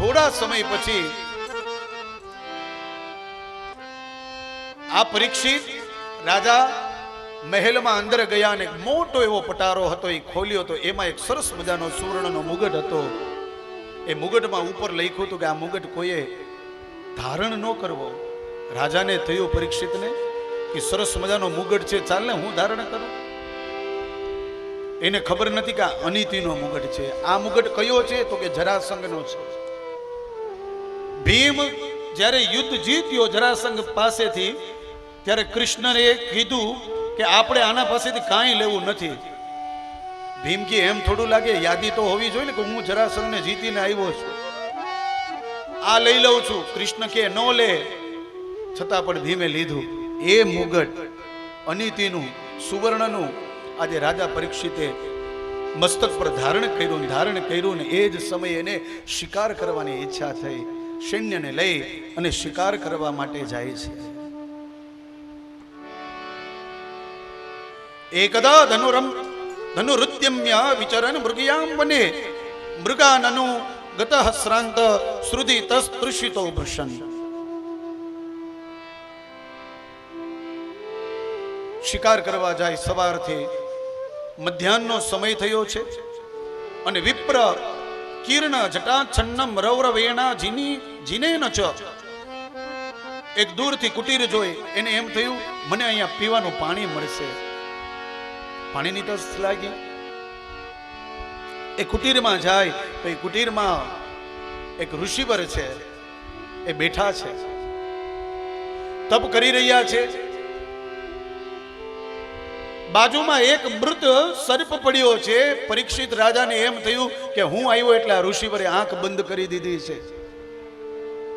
થોડા સમય પછી આ પરીક્ષિત રાજા મહેલમાં અંદર ગયા અને મોટો એવો પટારો હતો એ ખોલ્યો તો એમાં એક સરસ મજાનો સુવર્ણનો મુગટ હતો. એ મુગટમાં ઉપર લખ્યું હતું કે આ મુગટ કોઈએ ધારણ ન કરવો. રાજાને થયું પરીક્ષિતને કે સરસ મજાનો મુગટ છે, ચાલ ને હું ધારણ કરું. એને ખબર નથી કે આ અનિતિનો મુગટ છે. આ મુગટ કયો છે તો કે જરાસંઘનો છે. ભીમ જ્યારે યુદ્ધ જીત્યો જરાસંઘ પાસેથી ત્યારે કૃષ્ણએ કીધું કે આપણે આના પાસેથી કાંઈ લેવું નથી. ભીમ કે એમ થોડું લાગે, યાદી તો હોવી જોઈએ ને કે હું જરાસંઘને જીતીને આવ્યો છું, આ લઈ લઉં છું. કૃષ્ણ કે ન લે, છતાં પણ ભીમે લીધું. એ મુગટ અનિતિનું સુવર્ણનું આજે રાજા પરીક્ષિતે મસ્તક પર ધારણ કર્યું ને એ જ સમયે એને શિકાર કરવાની ઈચ્છા થઈ. સૈન્યને લઈ અને શિકાર કરવા માટે જાય છે. એકદા ધનુરુદ્યમ્ય વિચરન મૃગયામ વને મૃગાનનુ ગતઃ શ્રાંત શ્રુતિ તસ્તૃષિતો ભૃશન. શિકાર કરવા જાય સવારથી. મધ્યાહનનો સમય થયો છે અને વિપ્ર કિર્ણ જટાછન્નમ રૌરવેણા જીનેન ચ. એક દૂરથી કુટીર જોઈ એને એમ થયું મને અહીંયા પીવાનું પાણી મળશે. પાણીની તરસ લાગી. એ કુટીરમાં જાય તો એ કુટીરમાં એક ઋષિવર છે, એ બેઠા છે, તપ કરી રહ્યા છે. બાજુમાં એક મૃત સર્પ પડ્યો છે. પરીક્ષિત રાજાને એમ થયું કે હું આવ્યો એટલે આ ઋષિવરે આંખ બંધ કરી દીધી છે.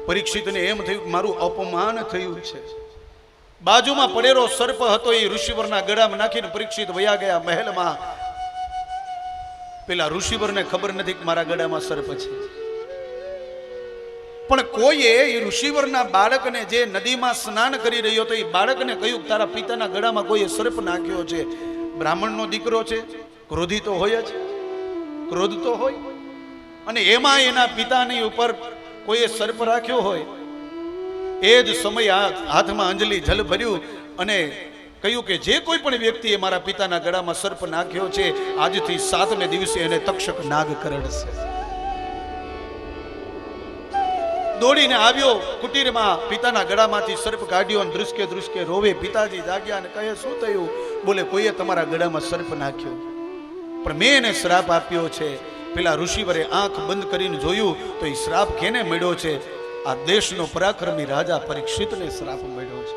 પરીક્ષિતને એમ થયું કે મારું અપમાન થયું છે. બાજુમાં પડેલો સર્પ હતો એ ઋષિવરના ગળામાં નાખીને પરીક્ષિત વયા ગયા મહેલમાં. પેલા ઋષિવરને ખબર નથી કે મારા ગળામાં સર્પ છે. પણ કોઈએ એ ઋષિવરના બાળકને જે નદીમાં સ્નાન કરી રહ્યો હતો એ બાળકને કહ્યું કે તારા પિતાના ગળામાં કોઈએ સર્પ નાખ્યો છે. બ્રાહ્મણનો દીકરો છે, ક્રોધી તો હોય જ, ક્રોધ તો હોય. અને એમાં એના પિતાની ઉપર કોઈએ સર્પ રાખ્યો હોય. એ જ સમય હાથમાં અંજલિ જલ ભર્યું અને કહ્યું કે જે કોઈ પણ વ્યક્તિએ મારા પિતાના ગળામાં સર્પ નાખ્યો છે આજથી 7મે દિવસે એને તક્ષક નાગ કરડશે. દોડીને આવ્યો કુટીરમાં, પિતાના ગળામાંથી સર્પ કાઢ્યો અને ધ્રુસકે રોવે. પિતાજી જાગ્યા અને કહે શું થયું? બોલે કોઈએ તમારા ગળામાં સર્પ નાખ્યો, પણ મેં એને શ્રાપ આપ્યો છે. પેલા ઋષિવરે આંખ બંધ કરીને જોયું તો એ શ્રાપ કેને મળ્યો છે? આ દેશનો પરાક્રમી રાજા પરીક્ષિતને શ્રાપ મળ્યો છે.